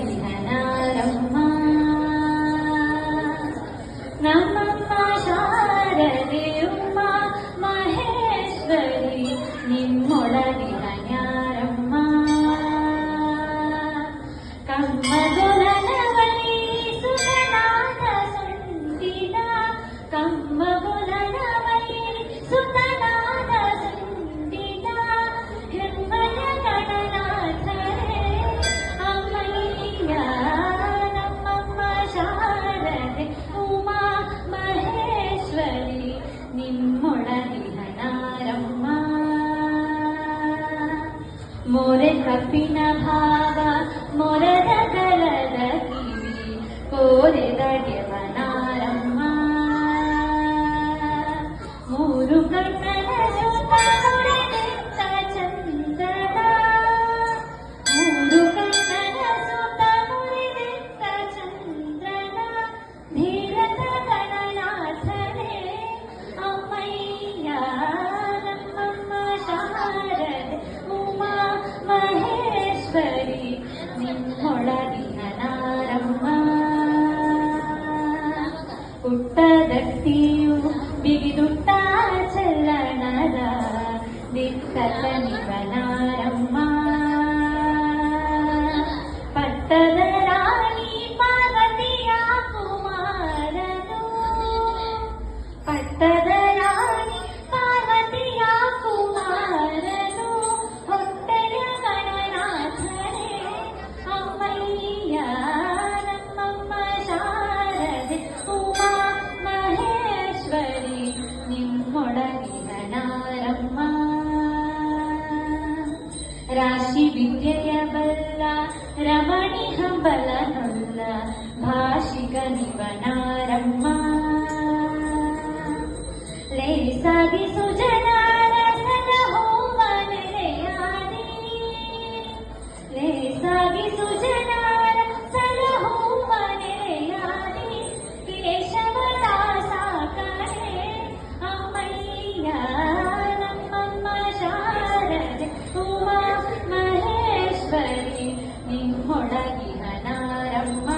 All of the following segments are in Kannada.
ನಿಮ್ಮೊಳಗಿಹನಾರಮ್ಮ ನಮ್ಮಮ್ಮ ಶಾರದೆ ಉಮಾ ಮಹೇಶ್ವರಿ ನಿಮ್ಮೊಳಗಿಹನ್ಯಾರಮ್ಮ ಕಮ್ಮಗೊಲನವಲಿ ಸುತನಾದ ಸುಂದಿನ ಕಮ್ಮಗೊಲನವಲಿ ಸುತನಾದ ಸುಂದಿನ ಹೆಮ್ಮಯ ಗಣನಾಥರೇ ಅಮ್ಮಯ್ಯ ನಮ್ಮಮ್ಮ ಶಾರದೆ ಉಮಾ ಮಹೇಶ್ವರಿ ನಿಮ್ಮೊಳಗಿಹನಾರಮ್ಮ ಮೊರೆ ಕಪ್ಪಿನ ಭಾವ ಮೊರದ ಕಲದ ಕಿವಿ ಕೋರೆದಗೆವನಾರಮ್ಮ ಮೂರು ಕಣ್ಣನ ಸುತ್ತ ಮುರಿದೆತ್ತ ಚಂದನ ಮೂರು ಕಣ್ಣನ ಸುತ್ತ ಮುರಿದೆತ್ತ ಚಂದ್ರನ ಧೀರತ ಗಣನಾಥನೇ ಅಮ್ಮಯ್ಯ ನಮ್ಮಮ್ಮ ಶಾರದೆ ಉಮಾ ಮಹೇಶ್ವರಿ ನಿಮ್ಮೊಳಗಿಹನಾರಮ್ಮ ಪುಟ್ಟದಟ್ಟಿಯು ಬಿಗಿದುಟ್ಟ ಚಲ್ಲಣದ ದಿಕ್ಕತ ನಿವನಾರಮ್ಮ ಪಟ್ಟದ ರಾಣಿ ಪಾರ್ವತಿಯ ಕುಮಾರನು ಪಟ್ಟದ ರಾಣಿ ಪಾರ್ವತಿಯ ಕುಮಾರನು ಹೊಟ್ಟೆಯ ಗಣನಾಥನೇ ಅಮ್ಮಯ್ಯ ನಮ್ಮಮ್ಮ ಶಾರದೆ ಉಮಾ ಮಹೇಶ್ವರಿ ನಿಮ್ಮೊಳಗಿಹನಾರಮ್ಮ ರಾಶಿ ವಿದ್ಯೆಯ ಬಲ್ಲ ರಮಣಿ ಹಂಬಲನೊಲ್ಲ ಭಾಷಿಕ ನಿವನಾರಮ್ಮ ಲೇಸಾಗಿ ಸುಜನಾರ ಸಲಹೋವ ನೆಲೆಯಾದಿ ಲೇಸಾಗಿ ಸುಜನಾರ ಸಲಹೋವ ನೆಲೆಯಾದಿ ಕೇಶವದಾಸ ಕಣೆ ಅಮ್ಮಯ್ಯ ನಮ್ಮಮ್ಮ ಶಾರದೆ ಉಮಾ ಮಹೇಶ್ವರಿ ನಿಮ್ಮೊಳಗಿಹನಾರಮ್ಮ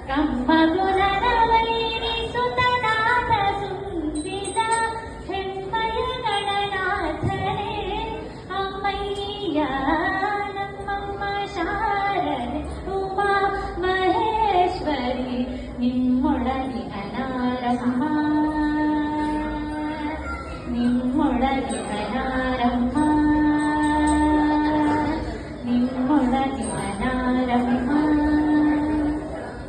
ಕಮ್ಮಗುಲನವಲಿ ಸುತನಾದ ಸುಂದಿದ ಹೆಮ್ಮಯ ಗಣನಾಥನೇ ಅಮ್ಮಯ್ಯ ನಮ್ಮಮ್ಮ ಶಾರದೆ ಉಮಾ ಮಹೇಶ್ವರಿ ನಿಮ್ಮೊಳಗಿಹನಾರಮ್ಮ ನಿಮ್ಮೊಳಗಿಹನಾರಮ್ಮ ನಿಮ್ಮೊಳಗಿಹನಾರಮ್ಮ